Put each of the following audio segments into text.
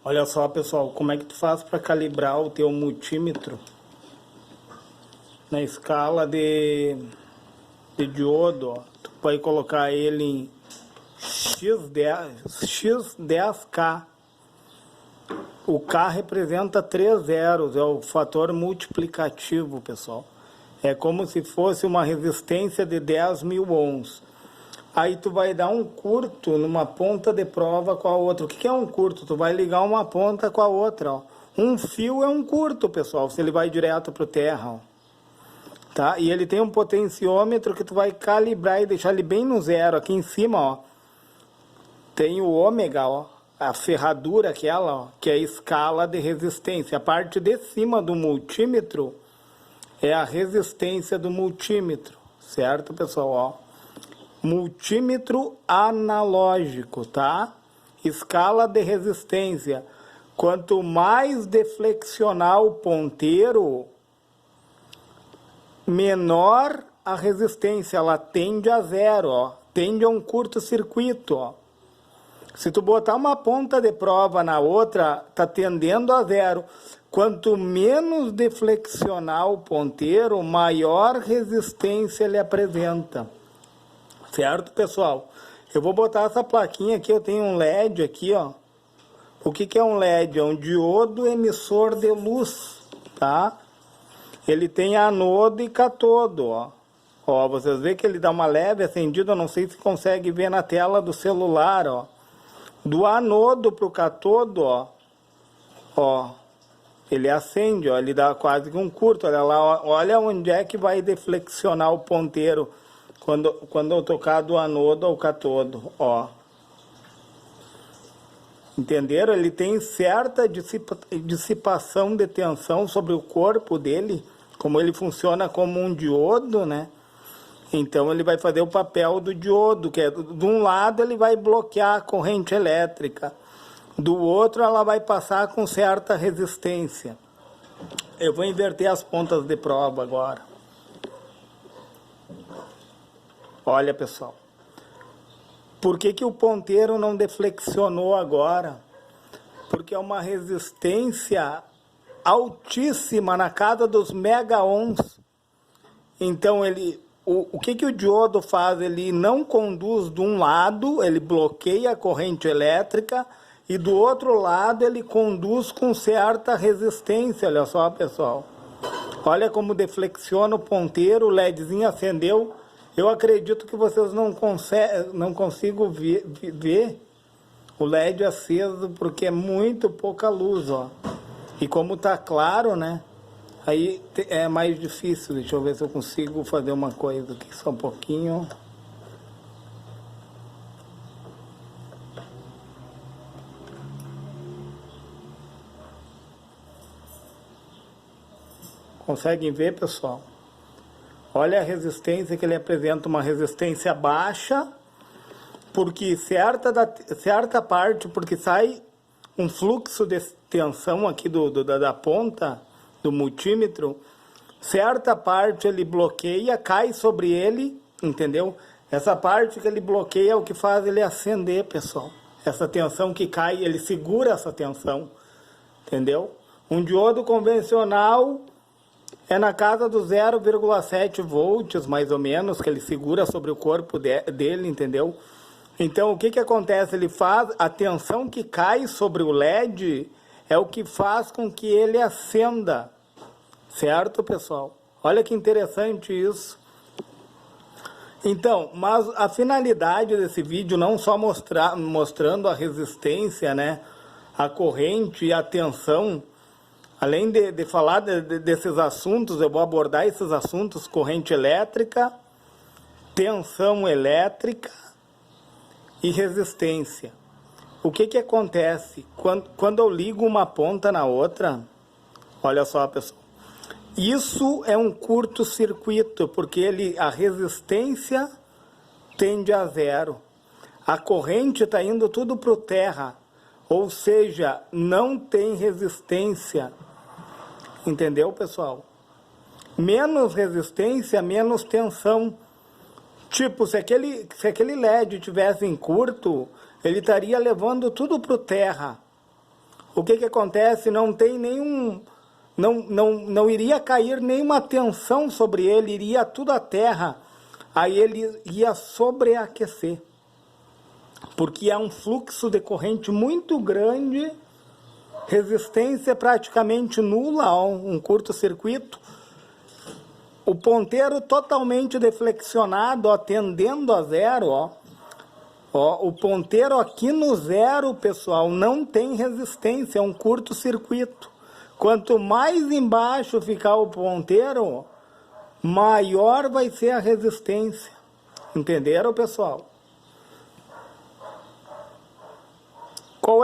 Olha só, pessoal, como é que tu faz para calibrar o teu multímetro na escala de diodo, ó. Tu pode colocar ele em X10K. O K representa 3 zeros, é o fator multiplicativo, pessoal. É como se fosse uma resistência de 10.000 ohms. Aí tu vai dar um curto numa ponta de prova com a outra. O que é um curto? Tu vai ligar uma ponta com a outra, ó. Um fio é um curto, pessoal, se ele vai direto para o terra, ó. Tá? E ele tem um potenciômetro que tu vai calibrar e deixar ele bem no zero. Aqui em cima, ó, tem o ômega, ó, a ferradura aquela, ó, que é a escala de resistência. A parte de cima do multímetro é a resistência do multímetro, certo, pessoal? Ó. Multímetro analógico, tá? Escala de resistência. Quanto mais deflexionar o ponteiro, menor a resistência. Ela tende a zero, ó. Tende a um curto-circuito, ó. Se tu botar uma ponta de prova na outra, tá tendendo a zero. Quanto menos deflexionar o ponteiro, maior resistência ele apresenta. Certo, pessoal? Eu vou botar essa plaquinha aqui, eu tenho um LED aqui, ó. O que é um LED? É um diodo emissor de luz, tá? Ele tem anodo e catodo, ó. Ó, vocês veem que ele dá uma leve acendida, eu não sei se consegue ver na tela do celular, ó. Do anodo pro catodo, ó. Ó, ele acende, ó, ele dá quase que um curto, olha lá, ó, olha onde é que vai deflexionar o ponteiro. Quando eu tocar do anodo ao catodo, ó. Entenderam? Ele tem certa dissipação de tensão sobre o corpo dele, como ele funciona como um diodo, né? Então ele vai fazer o papel do diodo, que é de um lado ele vai bloquear a corrente elétrica, do outro ela vai passar com certa resistência. Eu vou inverter as pontas de prova agora. Olha, pessoal, por que o ponteiro não deflexionou agora? Porque é uma resistência altíssima, na casa dos mega-ohms. Então, o que o diodo faz? Ele não conduz de um lado, ele bloqueia a corrente elétrica, e do outro lado ele conduz com certa resistência. Olha só, pessoal. Olha como deflexiona o ponteiro, o LEDzinho acendeu. Eu acredito que vocês não consigam ver o LED aceso, porque é muito pouca luz, ó. E como tá claro, né? Aí é mais difícil. Deixa eu ver se eu consigo fazer uma coisa aqui, só um pouquinho. Conseguem ver, pessoal? Olha a resistência que ele apresenta, uma resistência baixa, porque certa parte, porque sai um fluxo de tensão aqui da ponta do multímetro, certa parte ele bloqueia, cai sobre ele, entendeu? Essa parte que ele bloqueia é o que faz ele acender, pessoal. Essa tensão que cai, ele segura essa tensão, entendeu? Um diodo convencional é na casa dos 0,7 volts, mais ou menos, que ele segura sobre o corpo dele, entendeu? Então, o que acontece? Ele faz, a tensão que cai sobre o LED é o que faz com que ele acenda. Certo, pessoal? Olha que interessante isso. Então, mas a finalidade desse vídeo não só mostrando a resistência, né? A corrente e a tensão. Além de falar desses assuntos, eu vou abordar esses assuntos: corrente elétrica, tensão elétrica e resistência. O que acontece? Quando eu ligo uma ponta na outra, olha só, pessoal, isso é um curto-circuito, porque a resistência tende a zero. A corrente está indo tudo para o terra, ou seja, não tem resistência. Entendeu, pessoal? Menos resistência, menos tensão. Tipo, se aquele LED tivesse em curto, ele estaria levando tudo para o terra. o que acontece? Não tem nenhum... Não iria cair nenhuma tensão sobre ele, iria tudo à terra. Aí ele ia sobreaquecer. Porque é um fluxo de corrente muito grande, resistência praticamente nula a um curto-circuito. O ponteiro totalmente deflexionado, ó, tendendo a zero, ó. Ó, o ponteiro aqui no zero, pessoal, não tem resistência, é um curto-circuito. Quanto mais embaixo ficar o ponteiro, maior vai ser a resistência. Entenderam, pessoal? Qual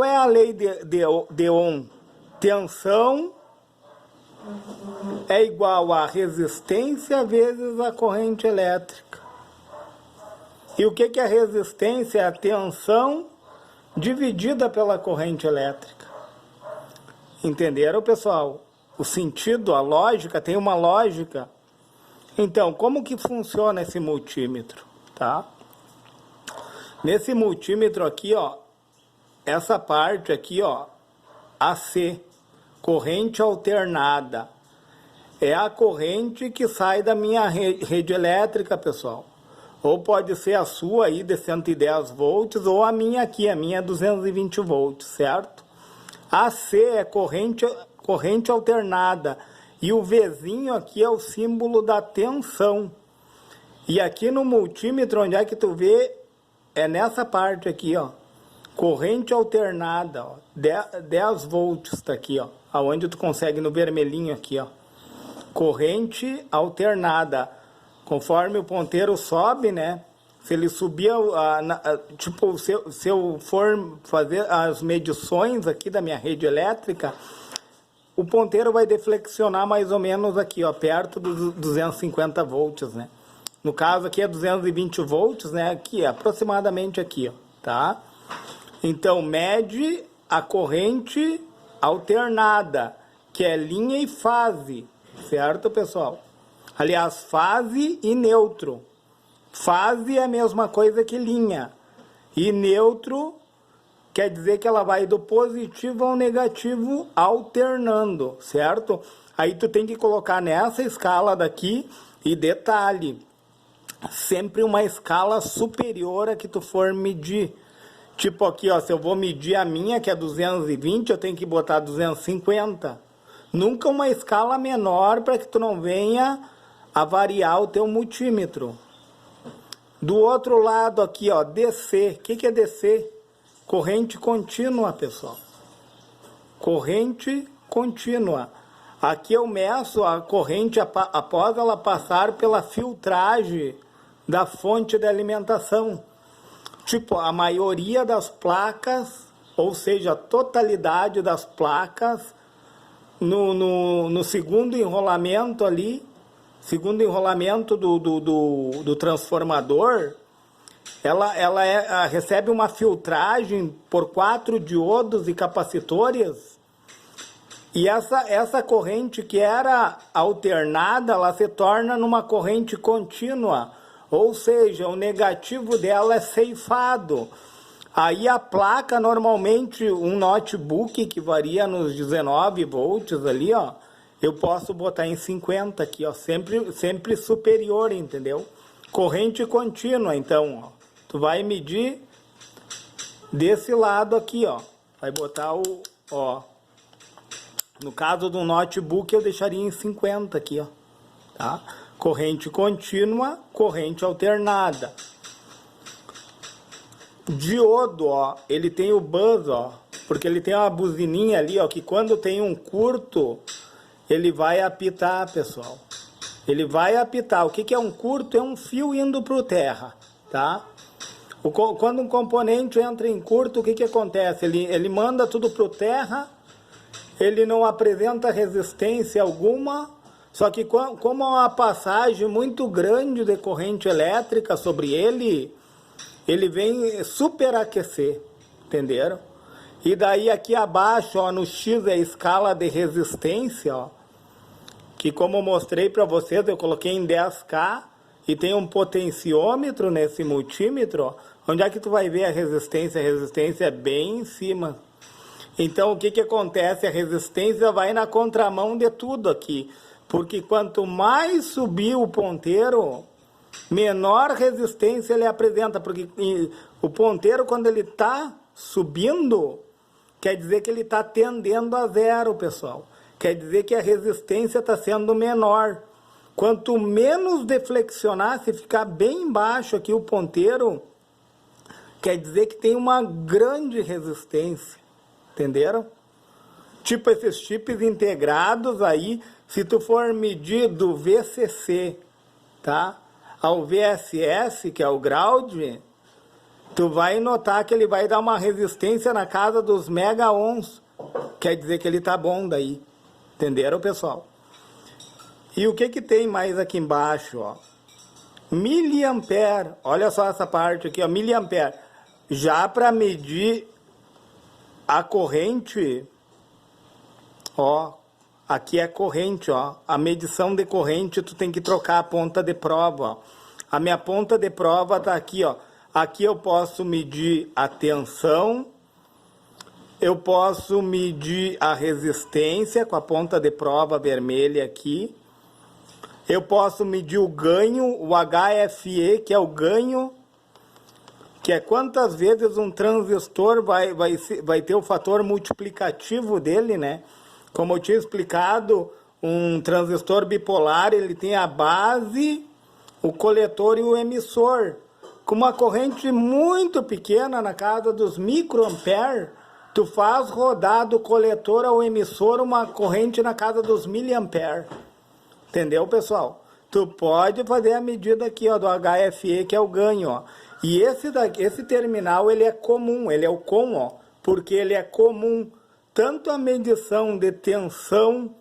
é a lei de Ohm? Tensão é igual a resistência vezes a corrente elétrica. E o que é resistência? É a tensão dividida pela corrente elétrica. Entenderam, pessoal? O sentido, a lógica, tem uma lógica. Então, como que funciona esse multímetro? Tá? Nesse multímetro aqui, ó, essa parte aqui, ó, AC, corrente alternada, é a corrente que sai da minha rede elétrica, pessoal. Ou pode ser a sua aí de 110 volts, ou a minha aqui, a minha é 220 volts, certo? AC é corrente alternada, e o Vzinho aqui é o símbolo da tensão. E aqui no multímetro, onde é que tu vê? É nessa parte aqui, ó. Corrente alternada, ó, 10 volts tá aqui, ó, aonde tu consegue no vermelhinho aqui, ó. Corrente alternada. Conforme o ponteiro sobe, né? Se ele subir, tipo, se eu for fazer as medições aqui da minha rede elétrica, o ponteiro vai deflexionar mais ou menos aqui, ó, perto dos 250 volts, né? No caso aqui é 220 volts, né? Aqui, aproximadamente aqui, ó, tá? Então, mede a corrente alternada, que é linha e fase, certo, pessoal? Aliás, fase e neutro. Fase é a mesma coisa que linha. E neutro quer dizer que ela vai do positivo ao negativo alternando, certo? Aí tu tem que colocar nessa escala daqui, e detalhe, sempre uma escala superior a que tu for medir. Tipo aqui, ó, se eu vou medir a minha, que é 220, eu tenho que botar 250. Nunca uma escala menor para que tu não venha a variar o teu multímetro. Do outro lado aqui, ó, DC. O que é DC? Corrente contínua, pessoal. Corrente contínua. Aqui eu meço a corrente após ela passar pela filtragem da fonte de alimentação. Tipo, a maioria das placas, ou seja, a totalidade das placas, no segundo enrolamento ali, segundo enrolamento do transformador, ela recebe uma filtragem por 4 diodos e capacitores, e essa corrente que era alternada, ela se torna numa corrente contínua, ou seja, o negativo dela é ceifado. Aí a placa, normalmente, um notebook que varia nos 19 volts ali, ó, eu posso botar em 50 aqui, ó, sempre superior, entendeu? Corrente contínua, então, ó, tu vai medir desse lado aqui, ó, vai botar ó, no caso do notebook eu deixaria em 50 aqui, ó, tá? Corrente contínua, corrente alternada. Diodo, ó, ele tem o buzz, ó, porque ele tem uma buzininha ali, ó, que quando tem um curto, ele vai apitar, pessoal. Ele vai apitar. O que é um curto? É um fio indo para o terra, tá? Quando um componente entra em curto, o que acontece? Ele manda tudo para o terra, ele não apresenta resistência alguma, só que como há uma passagem muito grande de corrente elétrica sobre ele vem superaquecer, entenderam? E daí aqui abaixo, ó, no X é a escala de resistência, ó, que como eu mostrei para vocês, eu coloquei em 10K e tem um potenciômetro nesse multímetro, ó. Onde é que tu vai ver a resistência? A resistência é bem em cima. Então, o que que acontece? A resistência vai na contramão de tudo aqui. Porque quanto mais subir o ponteiro, menor resistência ele apresenta. Porque o ponteiro, quando ele está subindo, quer dizer que ele está tendendo a zero, pessoal. Quer dizer que a resistência está sendo menor. Quanto menos deflexionar, se ficar bem embaixo aqui o ponteiro, quer dizer que tem uma grande resistência. Entenderam? Tipo esses chips integrados aí, se tu for medir do VCC, tá? Ao VSS, que é o ground, tu vai notar que ele vai dar uma resistência na casa dos mega ohms. Quer dizer que ele tá bom daí. Entenderam, pessoal? E o que que tem mais aqui embaixo, ó? Miliampere. Olha só essa parte aqui, ó, miliampere. Já para medir a corrente, ó, aqui é corrente, ó. A medição de corrente, tu tem que trocar a ponta de prova, ó. A minha ponta de prova tá aqui, ó. Aqui eu posso medir a tensão, eu posso medir a resistência com a ponta de prova vermelha aqui. Eu posso medir o ganho, o HFE, que é o ganho, que é quantas vezes um transistor vai ter o fator multiplicativo dele, né? Como eu tinha explicado, um transistor bipolar, ele tem a base, o coletor e o emissor. Com uma corrente muito pequena, na casa dos microampere, tu faz rodar do coletor ao emissor uma corrente na casa dos miliampere. Entendeu, pessoal? Tu pode fazer a medida aqui, ó, do HFE, que é o ganho, ó. E esse terminal, ele é comum, ele é o com, ó, porque ele é comum tanto a medição de tensão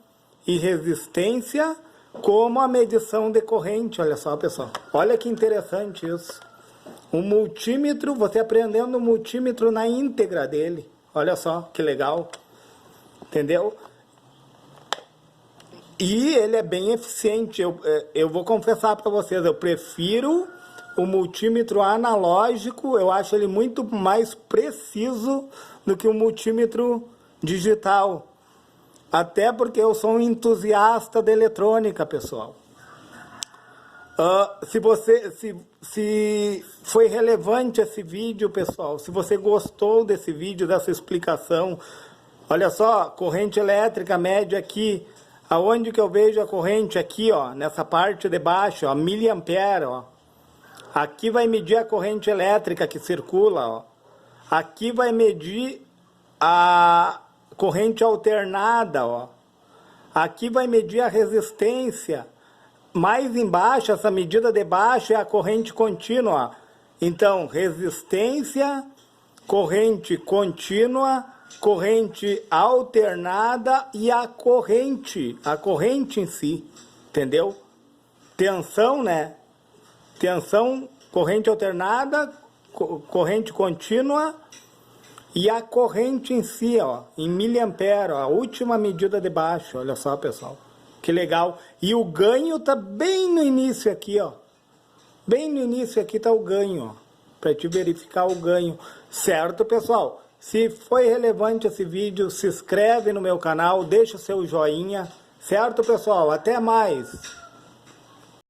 e resistência, como a medição de corrente. Olha só, pessoal. Olha que interessante isso. O multímetro, você aprendendo o multímetro na íntegra dele. Olha só, que legal. Entendeu? E ele é bem eficiente. Eu vou confessar para vocês, eu prefiro o multímetro analógico, eu acho ele muito mais preciso do que o multímetro digital. Até porque eu sou um entusiasta de eletrônica, pessoal. Se foi relevante esse vídeo, pessoal, se você gostou desse vídeo, dessa explicação, olha só, corrente elétrica média aqui, aonde que eu vejo a corrente? Aqui, ó, nessa parte de baixo, ó, miliampere, ó. Aqui vai medir a corrente elétrica que circula, ó. Aqui vai medir a corrente alternada, ó. Aqui vai medir a resistência. Mais embaixo, essa medida de baixo é a corrente contínua. Então, resistência, corrente contínua, corrente alternada e a corrente em si, entendeu? Tensão, né? Tensão, corrente alternada, corrente contínua e a corrente em si, ó, em miliampere, ó, a última medida de baixo, olha só, pessoal. Que legal. E o ganho tá bem no início aqui, ó. Bem no início aqui tá o ganho, ó, para te verificar o ganho. Certo, pessoal? Se foi relevante esse vídeo, se inscreve no meu canal, deixa o seu joinha. Certo, pessoal? Até mais!